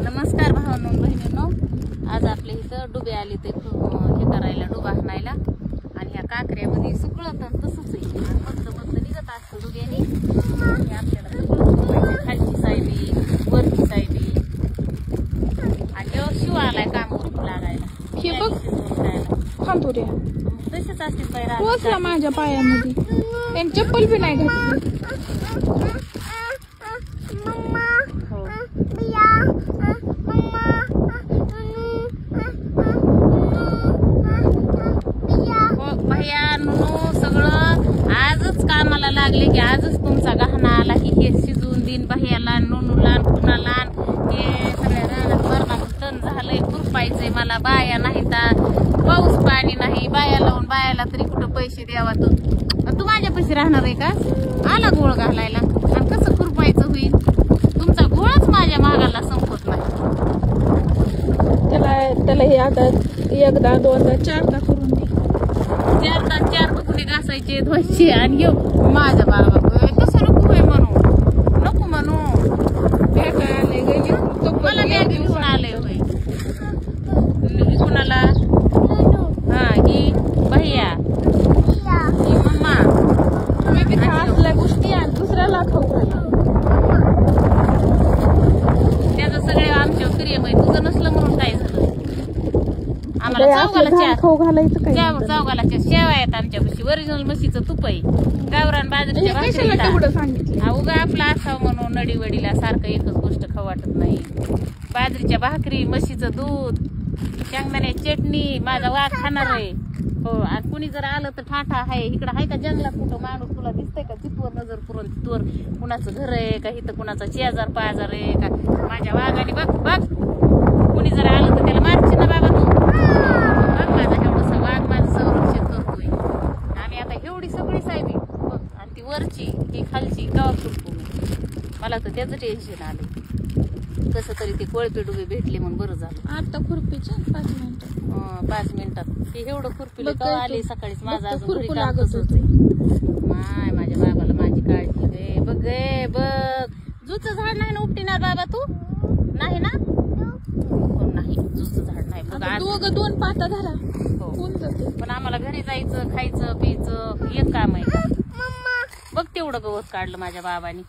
नमस्कार भावांनो बहिणींनो, आज आपल्या इथं डुबे आले ते हे करायला, डुबा हाणायला. आणि ह्या काकऱ्यामध्ये सुकळत तसंच आहे, मस्त मस्त निघत असतं डुब्याने. आपल्याला सगळं खालची सायबी वरची सायबी. आणि शिव आलाय कामावर लागायला. हे बघ खांतोऱ्या तसेच असते पैरा पोचला माझ्या पायामध्ये. त्यांनी चप्पल बी नाही घातली. सगळं आजच कामाला लागले की आजच तुमचा गहना आला की हे शिजवून देईन बाह्याला नोनूला कुणाला. हे सगळ्या रानात मरणाचं तण झालंय, खुरपायचंय मला. बाया नाही तर पाऊस पाणी नाही, बाया लावून बायाला तरी कुठं पैसे द्यावा. तू माझ्या पैसे राहणार आहे का? आला गोळ घालायला आणि कसं खुरपायचं होईल? तुमचा गोळच माझ्या मागाला संपत नाही. त्याला हे आता एकदा दोनदा चारदा करून दे. चार तुकडे घासायचे धुवायचे. आणि येऊ माझ्या बाबा तसं नको होय म्हणू, नको म्हणू. भेटायला आले गेली मला बॅग घेऊन आले होय. कुणाला? हा ही भैया, ही मम्मा. तुम्ही असल्या गोष्टी दुसऱ्याला खाऊ घाला. त्याचं सगळे आमच्या प्रियमय. तुझं नसलं म्हणून काय झालं? आम्हाला चौघाला खाऊ घालायचं काय? चौघाला शेवा आहेत आमच्यापाशी. ओरिजिनल म्हशीचं तुप आहे. गावरान बाजरीच्या भाकरी. उगा आपला असावं म्हणून नडीवडीला सारखं एकच गोष्ट खाऊ वाटत नाही. बाजरीच्या भाकरी, म्हशीचं दूध, शेंगदाण्याची चटणी. माझा वाघ खाणार आहे हो. आणि कुणी जर आलं तर ठाठा आहे. इकडं आहे का जंगलात कुठं माणूस तुला दिसतंय का? तिथवर नजर पुरून तिथवर कुणाचं घर आहे का? इथं कुणाचा शेजार पाजार आहे का? माझ्या वाघाने बघ बघ, कुणी जर आलं तर त्याला मारची ना बाबा तू. बघ माझा एवढंसा वाघ माझं संरक्षण करतोय. आणि आता एवढी सगळी साहेबी बघ. आणि ती वरची ही खालची गावा खुरपू. मला तर त्याचं टेन्शन आलं. कसं तरी ते कोळपे डुबे भेटले म्हणून बरं झालं. आता खुरपीच्या 5 मिनिटं 5 मिनिटात ते एवढं खुरपीला का आले सकाळीच. माझं अजून घरी काम लागत तसंच आहे. माय माझ्या बाबाला माझी काळजी गे. बघ गे बघ, जुचं झाड नाही ना उपटीणार बाबा तू? नाही ना? नाही जुचं झाड नाही बघ. दोघं 2 पाता धरा. हो पण आम्हाला घरी जायचं, खायचं प्यायचं एक काम आहे का? बघ तेवढं गवत काढलं माझ्या बाबानी.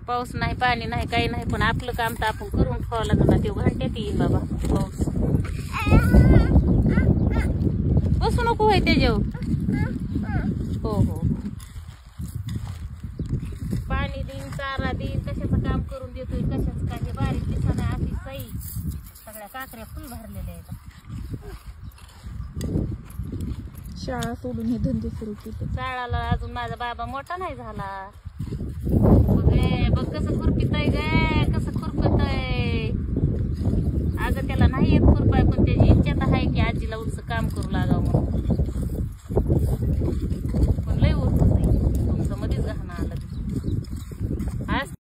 पाऊस नाही पाणी नाही काही नाही, पण आपलं काम तर आपण करून ठेवावं लागलं ना. ते घंट्यात येईल बाबा पाऊस. बसू नको होय त्याच्यावर. हो हो पाणी देईन, चारा देईन, कशाचं काम करून देतोय कशाचं काय. हे बारीक दिसाने आधी सई सगळ्या काकऱ्या फुल भरलेल्या आहेत. शाळा सोडून हे धंदे सुरू केले. शाळाला अजून माझा बाबा मोठा नाही झाला.